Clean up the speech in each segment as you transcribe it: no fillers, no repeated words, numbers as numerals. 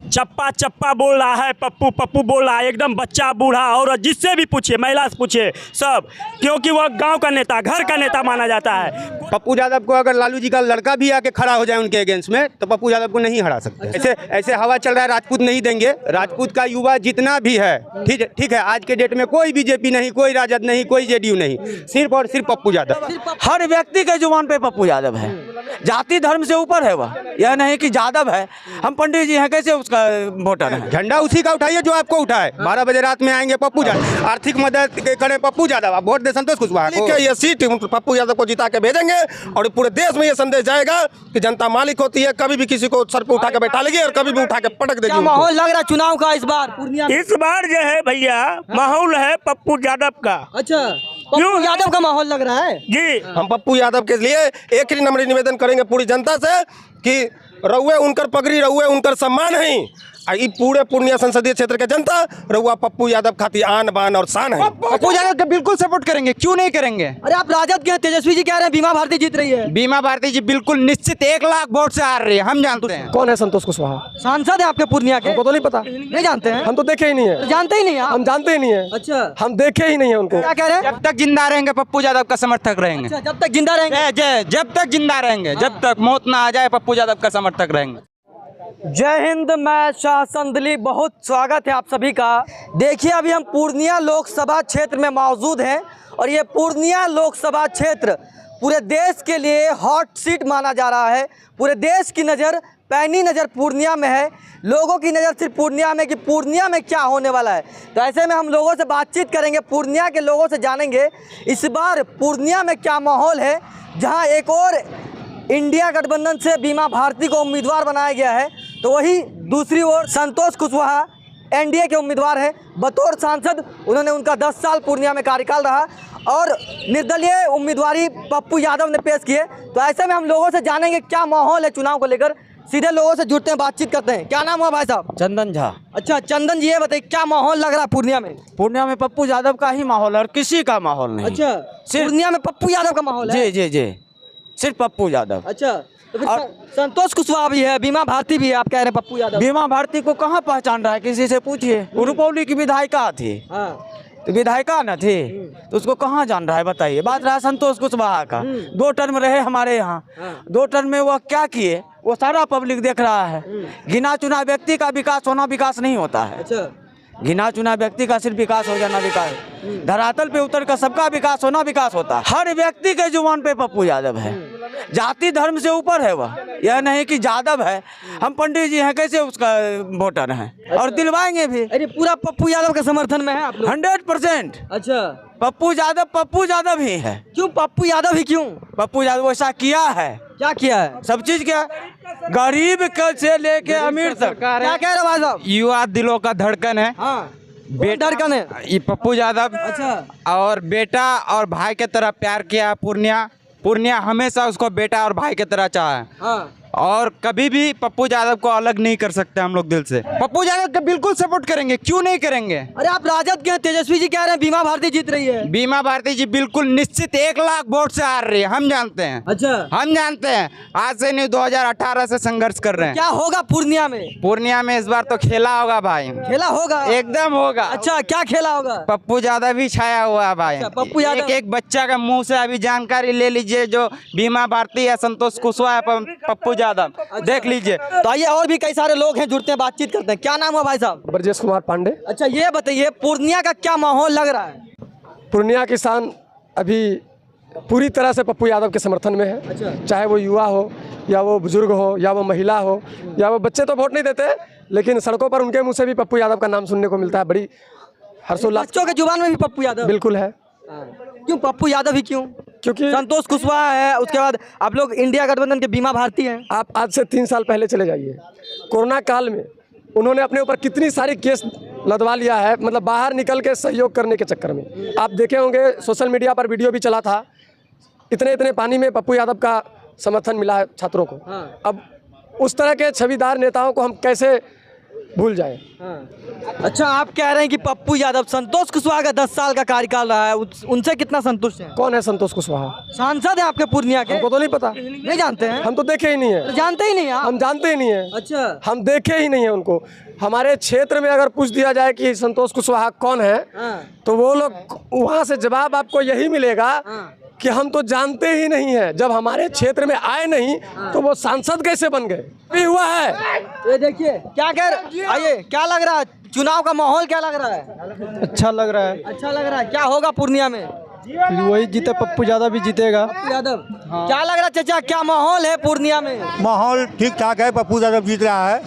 चप्पा चप्पा बोल रहा है, पप्पू पप्पू बोल रहा है, एकदम बच्चा बूढ़ा और जिससे भी पूछिए, महिला से पूछिए सब, क्योंकि वह गांव का नेता, घर का नेता माना जाता है। पप्पू यादव को अगर लालू जी का लड़का भी आके खड़ा हो जाए उनके अगेंस्ट में तो पप्पू यादव को नहीं हरा सकते। ऐसे ऐसे हवा चल रहा है, राजपूत नहीं देंगे। राजपूत का युवा जितना भी है, ठीक है, आज के डेट में कोई बीजेपी नहीं, कोई राजद नहीं, कोई जेडीयू नहीं, सिर्फ और सिर्फ पप्पू यादव। हर व्यक्ति के जुबान पे पप्पू यादव है, जाति धर्म से ऊपर है वह, यह नहीं कि यादव है, हम पंडित जी हैं कैसे उसका वोटर है। झंडा उसी का उठाइए जो आपको उठाए। 12 बजे रात में आएंगे पप्पू यादव, आर्थिक मदद करें पप्पू यादव, आप वोट दे संतोष कुशवाहा को। ये सीट पप्पू यादव को जिता के भेजेंगे और पूरे देश में ये संदेश जाएगा कि जनता मालिक होती है, कभी भी किसी को सर पे उठा के बैठा लेगी और कभी भी उठा के पटक देगी। क्या माहौल लग रहा है चुनाव का इस बार पूर्णिया में? इस बार जो है भैया माहौल है पप्पू यादव का। अच्छा, पप्पू यादव का माहौल लग रहा है जी। हम पप्पू यादव के लिए एक ही नम्र निवेदन करेंगे पूरी जनता से कि रहुए उनकर पगड़ी, रहुए उनकर सम्मान है। ई पूरे पूर्णिया संसदीय क्षेत्र के जनता रहुआ पप्पू यादव खाती आन बान और शान है। पप्पू यादव का बिल्कुल सपोर्ट करेंगे, क्यों नहीं करेंगे? अरे आप राजद के हैं, तेजस्वी जी कह रहे हैं बीमा भारती जीत रही है। बीमा भारती जी बिल्कुल निश्चित 1 लाख वोट से हार रही है, हम जानते हैं। कौन है संतोष कुशवाहा? सांसद है आपके पूर्णिया के? हमको तो नहीं पता, नहीं जानते हैं? हम तो देखे ही नहीं है। जानते ही नहीं आप? हम जानते ही नहीं है। अच्छा, हम देखे ही नहीं है उनको। क्या कह रहे हैं? जब तक जिंदा रहेंगे पप्पू यादव का समर्थक रहेंगे। अच्छा, जब तक जिंदा रहेंगे। जब तक जिंदा रहेंगे, जब तक मौत ना आ जाए पप्पू यादव का समर्थक रहेंगे। जय हिंद, मैं शासन दिलीप, बहुत स्वागत है आप सभी का। देखिए अभी हम पूर्णिया लोकसभा क्षेत्र में मौजूद हैं और ये पूर्णिया लोकसभा क्षेत्र पूरे देश के लिए हॉट सीट माना जा रहा है। पूरे देश की नज़र, पैनी नज़र पूर्णिया में है, लोगों की नज़र सिर्फ पूर्णिया में कि पूर्णिया में क्या होने वाला है। तो ऐसे में हम लोगों से बातचीत करेंगे, पूर्णिया के लोगों से जानेंगे इस बार पूर्णिया में क्या माहौल है, जहाँ एक और इंडिया गठबंधन से बीमा भारती को उम्मीदवार बनाया गया है, तो वही दूसरी ओर संतोष कुशवाहा एनडीए के उम्मीदवार हैं। बतौर सांसद उन्होंने उनका 10 साल पूर्णिया में कार्यकाल रहा और निर्दलीय उम्मीदवारी पप्पू यादव ने पेश किए। तो ऐसे में हम लोगों से जानेंगे क्या माहौल है चुनाव को लेकर, सीधे लोगों से जुड़ते हैं, बातचीत करते हैं। क्या नाम हुआ भाई साहब? चंदन झा। अच्छा चंदन जी, ये बताइए क्या माहौल लग रहा है पूर्णिया में? पूर्णिया में पप्पू यादव का ही माहौल है और किसी का माहौल नहीं। अच्छा, पूर्णिया में पप्पू यादव का माहौल है? जी जी जी, सिर्फ पप्पू यादव। अच्छा, तो फिर संतोष कुशवाहा भी है, बीमा भारती भी है, आप कह रहे हैं पप्पू यादव। बीमा भारती को कहाँ पहचान रहा है, किसी से पूछिए। रुपौली की विधायिका थी, हाँ, तो विधायिका न थी तो उसको कहाँ जान रहा है बताइए। बात रहा संतोष कुशवाहा का, 2 टर्म रहे हमारे यहाँ, 2 टर्म में वह क्या किए वो सारा पब्लिक देख रहा है। गिना चुना व्यक्ति का विकास होना विकास नहीं होता है। अच्छा, गिना चुना व्यक्ति का सिर्फ विकास हो जाना विकास, धरातल पे उतर कर सबका विकास होना विकास होता है। हर व्यक्ति के जुबान पे पप्पू यादव है, जाति धर्म से ऊपर है वह, यह नहीं कि यादव है, हम पंडित जी हैं कैसे उसका वोटर हैं और दिलवाएंगे भी। अरे पूरा पप्पू यादव के समर्थन में है आप लोग? 100%। अच्छा, पप्पू यादव ही है। क्यों पप्पू यादव ही क्यों? पप्पू यादव ऐसा किया है, क्या किया है? सब चीज क्या, गरीब से लेके अमीर तक। क्या कह रहे हो भाई साहब? युवा दिलों का धड़कन है। हाँ, धड़कन है। ये पप्पू यादव अच्छा, और बेटा और भाई के तरह प्यार किया। पूर्णिया हमेशा उसको बेटा और भाई की तरह चाहा है। हाँ, और कभी भी पप्पू यादव को अलग नहीं कर सकते हम लोग दिल से। पप्पू यादव का बिल्कुल सपोर्ट करेंगे, क्यों नहीं करेंगे? अरे आप राजद के हैं, तेजस्वी जी कह रहे हैं बीमा भारती जीत रही है। बीमा भारती जी बिल्कुल निश्चित 1 लाख वोट से हार रही है, हम जानते हैं। अच्छा, हम जानते हैं, आज से नहीं 2018 से संघर्ष कर रहे हैं। क्या होगा पूर्णिया में? पूर्णिया में इस बार तो खेला होगा भाई, खेला होगा? एकदम होगा। अच्छा, क्या खेला होगा? पप्पू यादव भी छाया हुआ है भाई। अच्छा, पप्पू यादव। एक बच्चा का मुंह से अभी जानकारी ले लीजिए, जो बीमा भारती है संतोष कुशवाहा, पप्पू यादव, देख लीजिए। तो आइए, और भी कई सारे लोग हैं, जुड़ते हैं, बातचीत करते हैं। क्या नाम है भाई साहब? ब्रजेश कुमार पांडे। अच्छा, ये बताइए पूर्णिया का क्या माहौल लग रहा है? पूर्णिया किसान अभी पूरी तरह से पप्पू यादव के समर्थन में है। अच्छा, चाहे वो युवा हो या वो बुजुर्ग हो या वो महिला हो या वो बच्चे तो वोट नहीं देते, लेकिन सड़कों पर उनके मुंह से भी पप्पू यादव का नाम सुनने को मिलता है। बड़ी हर्षोल्लास बच्चों के जुबान में भी पप्पू यादव? बिल्कुल है। क्यों पप्पू यादव ही क्यों? क्योंकि संतोष कुशवाहा है, उसके बाद आप लोग इंडिया गठबंधन के बीमा भारती हैं। आप आज से 3 साल पहले चले जाइए, कोरोना काल में उन्होंने अपने ऊपर कितनी सारी केस लदवा लिया है, मतलब बाहर निकल के सहयोग करने के चक्कर में। आप देखे होंगे सोशल मीडिया पर वीडियो भी चला था, इतने पानी में पप्पू यादव का समर्थन मिला है छात्रों को। अब उस तरह के छविदार नेताओं को हम कैसे भूल जाए। अच्छा, आप कह रहे हैं कि पप्पू यादव, संतोष कुशवाहा का 10 साल का कार्यकाल रहा है, उनसे कितना संतुष्ट हैं? कौन है संतोष कुशवाहा? सांसद है आपके पूर्णिया के? हमको तो नहीं पता, नहीं जानते हैं? हम तो देखे ही नहीं है। जानते ही नहीं आप? हम जानते ही नहीं है। अच्छा, हम देखे ही नहीं है उनको। हमारे क्षेत्र में अगर पूछ दिया जाए कि संतोष कुशवाहा कौन है, तो वो लोग वहाँ से जवाब आपको यही मिलेगा कि हम तो जानते ही नहीं है। जब हमारे क्षेत्र में आए नहीं तो वो सांसद कैसे बन गए? भी हुआ है। ये देखिए क्या आइए, क्या लग रहा है, चुनाव का माहौल क्या लग रहा है? अच्छा लग रहा है। अच्छा लग रहा है। क्या होगा पूर्णिया में? फिर वही जीते, पप्पू यादव भी जीतेगा। पप्पू यादव, क्या लग रहा है चाचा, क्या माहौल है पूर्णिया में? माहौल ठीक ठाक है, पप्पू यादव जीत रहा है।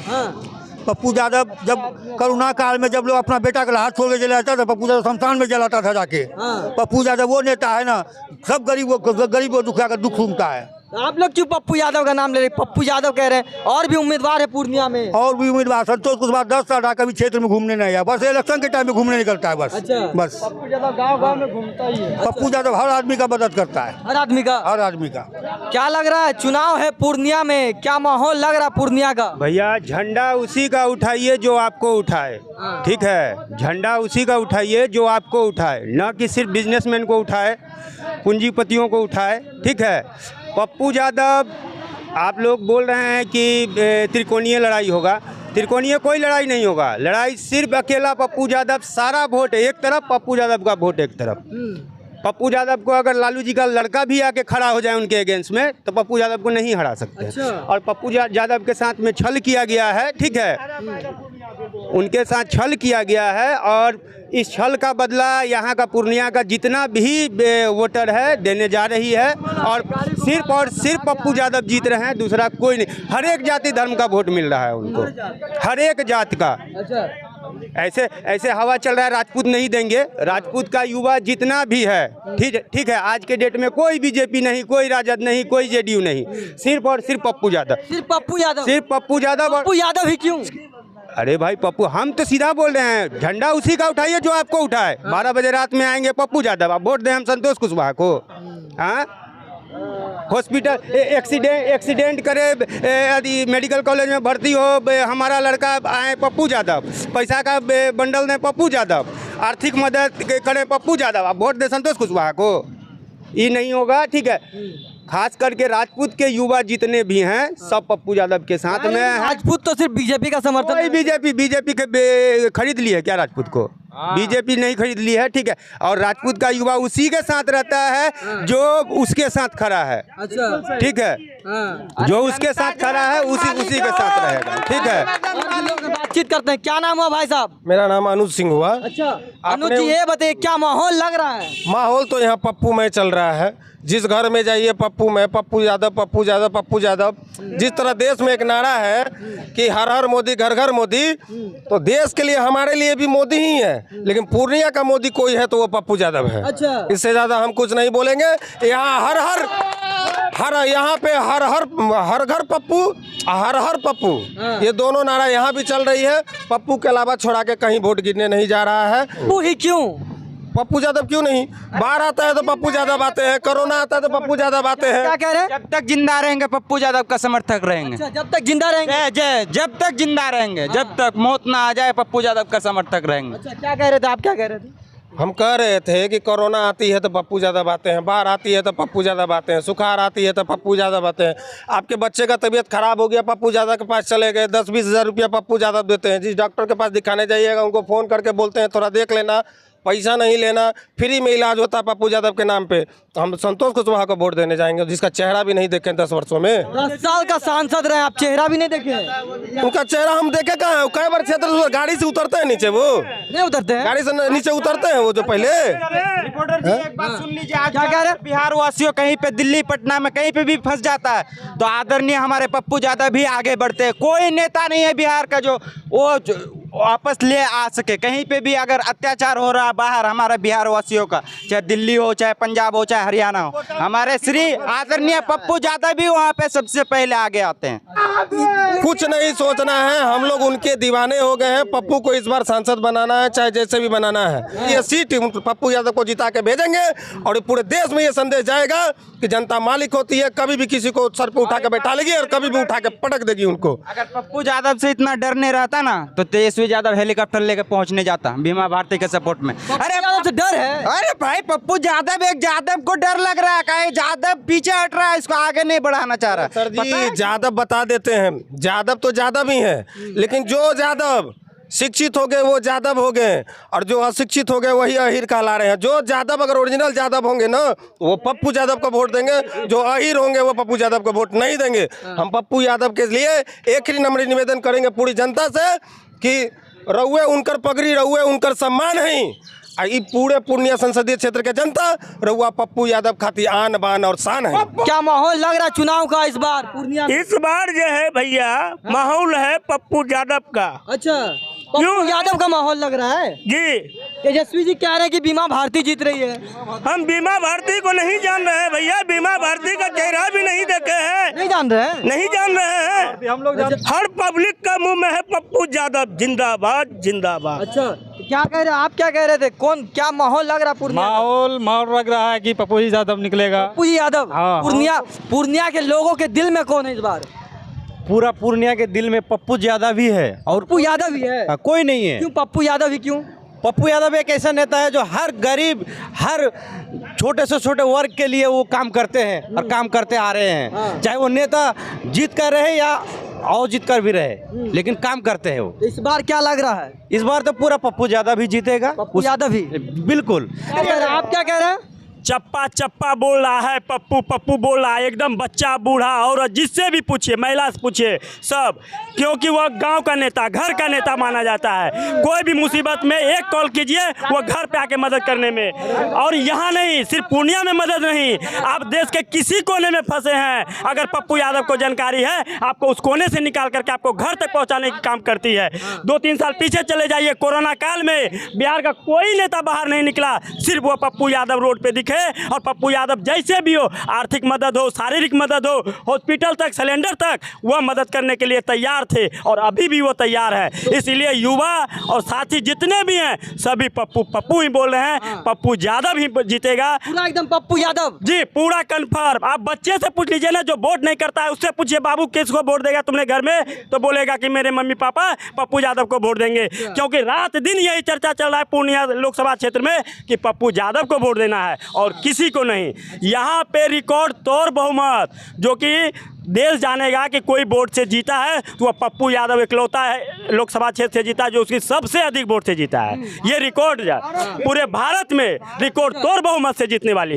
पप्पू यादव जब कोरोना काल में जब लोग अपना बेटा का हाथ छोड़ के चला जाता था, पप्पू यादव शमशान में जलाता था जाके। पप्पू यादव वो नेता है ना, सब गरीबों दुखिया का दुख सुनता है। आप लोग क्यों पप्पू यादव का नाम ले रहे? पप्पू यादव कह रहे हैं, और भी उम्मीदवार है पूर्णिया में। और भी उम्मीदवार संतोष कुशवाहा 10 साल रहा, कभी क्षेत्र में घूमने नहीं आया, बस इलेक्शन के टाइम में घूमने निकलता है बस। अच्छा। बस पप्पू यादव गांव-गांव में घूमता ही है। पप्पू यादव हर आदमी का मदद करता है, हर आदमी का। हर आदमी का। क्या लग रहा है, चुनाव है पूर्णिया में, क्या माहौल लग रहा है पूर्णिया का? भैया झंडा उसी का उठाइए जो आपको उठाए, ठीक है? झंडा उसी का उठाइए जो आपको उठाए, ना कि सिर्फ बिजनेसमैन को उठाए, पूंजीपतियों को उठाए, ठीक है? पप्पू यादव, आप लोग बोल रहे हैं कि त्रिकोणीय लड़ाई होगा, त्रिकोणीय कोई लड़ाई नहीं होगा। लड़ाई सिर्फ अकेला पप्पू यादव, सारा वोट एक तरफ, पप्पू यादव का वोट एक तरफ। पप्पू यादव को अगर लालू जी का लड़का भी आके खड़ा हो जाए उनके अगेंस्ट में, तो पप्पू यादव को नहीं हरा सकते। अच्छा। और पप्पू यादव के साथ में छल किया गया है, ठीक है? उनके साथ छल किया गया है, और इस छल का बदला यहाँ का पूर्णिया का जितना भी वोटर है देने जा रही है। और सिर्फ पप्पू यादव जीत रहे हैं, दूसरा कोई नहीं। हर एक जाति धर्म का वोट मिल रहा है उनको, हर एक जात का। ऐसे हवा चल रहा है, राजपूत नहीं देंगे। राजपूत का युवा जितना भी है, ठीक है, आज के डेट में कोई बीजेपी नहीं, कोई राजद नहीं, कोई जेडीयू नहीं, सिर्फ और सिर्फ पप्पू यादव। सिर्फ पप्पू यादव? सिर्फ पप्पू यादव। पप्पू यादव ही क्यों? अरे भाई पप्पू, हम तो सीधा बोल रहे हैं, झंडा उसी का उठाइए जो आपको उठाए। 12 बजे रात में आएंगे पप्पू यादव, आप वोट दें हम संतोष कुशवाहा को। हाँ, हॉस्पिटल एक्सीडेंट करे, यदि मेडिकल कॉलेज में भर्ती हो, हमारा लड़का आए पप्पू यादव, पैसा का बंडल दें पप्पू यादव, आर्थिक मदद करें पप्पू यादव, आप वोट दें संतोष कुशवाहा को। ये नहीं होगा, ठीक है? खास करके राजपूत के युवा जितने भी हैं सब पप्पू यादव के साथ में हैं। राजपूत तो सिर्फ बीजेपी का समर्थन। कोई बीजेपी के खरीद ली है क्या राजपूत को? बीजेपी नहीं खरीद ली है, ठीक है? और राजपूत का युवा उसी के साथ रहता है जो उसके साथ खड़ा है। अच्छा, ठीक है? जो उसके साथ खड़ा है उसी के साथ रहेगा, ठीक है? बातचीत करते हैं। क्या नाम हुआ भाई साहब? मेरा नाम अनुज सिंह हुआ। अच्छा अनुज जी, ये बताइए क्या माहौल लग रहा है? माहौल तो यहाँ पप्पू में चल रहा है। जिस घर में जाइए पप्पू में, पप्पू यादव, पप्पू यादव, पप्पू यादव। जिस तरह देश में एक नारा है कि हर हर मोदी, घर घर मोदी, तो देश के लिए हमारे लिए भी मोदी ही है, लेकिन पूर्णिया का मोदी कोई है तो वो पप्पू यादव है। अच्छा। इससे ज़्यादा हम कुछ नहीं बोलेंगे। यहाँ यहाँ पे हर घर पप्पू, हर पप्पू, ये दोनों नारा यहाँ भी चल रही है। पप्पू के अलावा छोड़ा के कहीं वोट गिरने नहीं जा रहा है। वो ही क्यों? पप्पू यादव क्यों नहीं? बाढ़ आता है तो पप्पू यादव आते हैं, कोरोना आता है तो पप्पू यादव आते हैं। क्या कह रहे हैं? जब तक जिंदा रहेंगे पप्पू यादव का समर्थक रहेंगे। अच्छा, जब तक जिंदा रहेंगे? जय जब तक जिंदा रहेंगे, जब तक मौत ना आ जाए पप्पू यादव का समर्थक रहेंगे। अच्छा, क्या कह रहे थे आप? क्या कह रहे थे? हम कह रहे थे कि कोरोना आती है तो पप्पू यादव आते हैं, बाढ़ आती है तो पप्पू यादव आते हैं, सुखाड़ आती है तो पप्पू यादव आते हैं। आपके बच्चे का तबीयत खराब हो गया, पप्पू यादव के पास चले गए, 10-20 हज़ार रुपया पप्पू यादव देते हैं। जिस डॉक्टर के पास दिखाने जाइएगा उनको फ़ोन करके बोलते हैं थोड़ा देख लेना, पैसा नहीं लेना, फ्री में इलाज होता है पप्पू यादव के नाम पे। तो हम संतोष कुशवाहा को वोट देने जाएंगे, जिसका चेहरा भी नहीं देखे 10 वर्षों में। 10 साल का सांसद रहे आप, चेहरा भी नहीं देखे? उनका चेहरा हम देखे कहाँ है? कई बार क्षेत्र से गाड़ी से उतरते हैं नीचे, वो नहीं उतरते हैं? गाड़ी से नीचे उतरते हैं वो जो पहले। रिपोर्टर जी एक बात सुन लीजिए, आज क्या कह रहे हैं? बिहार वासियों कहीं पे दिल्ली पटना में कहीं पे भी फंस जाता है तो आदरणीय हमारे पप्पू यादव भी आगे बढ़ते हैं। कोई नेता नहीं है बिहार का जो वापस ले आ सके। कहीं पे भी अगर अत्याचार हो रहा है बाहर हमारे बिहार वासियों का, चाहे दिल्ली हो, चाहे पंजाब हो, चाहे हरियाणा हो, हमारे श्री आदरणीय पप्पू यादव भी वहाँ पे सबसे पहले आगे आते हैं। कुछ नहीं सोचना है, हम लोग उनके दीवाने हो गए हैं। पप्पू को इस बार सांसद बनाना है, चाहे जैसे भी बनाना है। ये सीट पप्पू यादव को जिता के भेजेंगे और पूरे देश में ये संदेश जाएगा कि जनता मालिक होती है, कभी भी किसी को सर पे उठा के बैठा लेगी और कभी भी उठा के पटक देगी उनको। अगर पप्पू यादव से इतना डर नहीं रहता ना तो तेजस्वी यादव हेलीकॉप्टर लेके पहुंचने जाता बीमा भारती के सपोर्ट में। अरे यादव से डर है? अरे भाई पप्पू यादव, एक यादव को डर लग रहा है, कहीं यादव पीछे हट रहा है, इसको आगे नहीं बढ़ाना चाह रहा। सर जी यादव बता देते हैं, यादव तो यादव ही है, लेकिन जो यादव शिक्षित हो गए वो यादव हो गए और जो अशिक्षित हो गए वही अहिर कहला रहे हैं। जो यादव अगर ओरिजिनल यादव होंगे ना वो पप्पू यादव को वोट देंगे, जो अहिर होंगे वो पप्पू यादव को वोट नहीं देंगे। हम पप्पू यादव के लिए एक ही नम्र निवेदन करेंगे पूरी जनता से कि रउए उनकर पगड़ी, रउए उनकर सम्मान है। ई पूरे पूर्णिया संसदीय क्षेत्र के जनता रउआ पप्पू यादव खातिर आन बान और शान है। क्या माहौल लग रहा है चुनाव का इस बार पूर्णिया? इस बार जो है भैया माहौल है पप्पू यादव का। अच्छा, पप्पू यादव का माहौल लग रहा है जी। तेजस्वी जी कह रहे हैं कि बीमा भारती जीत रही है। हम बीमा भारती को नहीं जान रहे हैं भैया, बीमा भारती का चेहरा भी नहीं देखे हैं। नहीं जान रहे हैं? नहीं जान रहे हैं, हम लोग हर पब्लिक का मुंह में है पप्पू यादव जिंदाबाद जिंदाबाद। अच्छा, क्या कह रहे हैं आप? क्या कह रहे थे? कौन, क्या माहौल लग रहा है पूर्णिया? माहौल लग रहा है कि पप्पू यादव निकलेगा। पप्पू यादव? हाँ। पूर्णिया के लोगों के दिल में कौन है इस बार? पूरा पूर्णिया के दिल में पप्पू यादव ही है और पप्पू यादव ही है। कोई नहीं है। क्यों पप्पू यादव ही क्यों? पप्पू यादव एक ऐसा नेता है जो हर गरीब, हर छोटे से छोटे वर्ग के लिए वो काम करते हैं और काम करते आ रहे हैं। चाहे वो नेता जीत कर रहे या और जीत कर भी रहे, लेकिन काम करते हैं वो। इस बार क्या लग रहा है? इस बार तो पूरा पप्पू यादव ही जीतेगा। पप्पू यादव ही? बिल्कुल। आप क्या कह रहे हैं? चप्पा चप्पा बोल रहा है पप्पू, पप्पू बोल रहा है, एकदम बच्चा बूढ़ा और जिससे भी पूछिए, महिला से पूछिए सब, क्योंकि वह गांव का नेता, घर का नेता माना जाता है। कोई भी मुसीबत में एक कॉल कीजिए वो घर पे आके मदद करने में। और यहाँ नहीं, सिर्फ पूर्णिया में मदद नहीं, आप देश के किसी कोने में फंसे हैं, अगर पप्पू यादव को जानकारी है आपको उस कोने से निकाल करके आपको घर तक पहुँचाने की काम करती है। 2-3 साल पीछे चले जाइए, कोरोना काल में बिहार का कोई नेता बाहर नहीं निकला, सिर्फ वो पप्पू यादव रोड पे दिखे। और पप्पू यादव जैसे भी हो, आर्थिक मदद हो, शारीरिक मदद हो, हॉस्पिटल तक, सिलेंडर तक, वह मदद करने के लिए तैयार थे और अभी भी वो तैयार है। इसलिए युवा और साथी जितने भी हैं सभी पप्पू पप्पू ही बोल रहे हैं, पप्पू यादव ही जीतेगा। पूरा एकदम पप्पू यादव जी, पूरा कंफर्म। आप बच्चे से पूछ लीजिए ना जो वोट नहीं करता है, उससे पूछिए बाबू किसको वोट देगा तुमने घर में, तो बोलेगा कि मेरे मम्मी पापा पप्पू यादव को वोट देंगे। क्योंकि रात दिन यही चर्चा चल रहा है पूर्णिया लोकसभा क्षेत्र में कि पप्पू यादव को वोट देना है और किसी को नहीं। यहाँ पे रिकॉर्ड तोड़ बहुमत, जो कि देश जानेगा कि कोई वोट से जीता है तो वह पप्पू यादव इकलौता है लोकसभा क्षेत्र से जीता जो उसकी सबसे अधिक वोट से जीता है। ये रिकॉर्ड पूरे भारत में रिकॉर्ड तोड़ बहुमत से जीतने वाली है।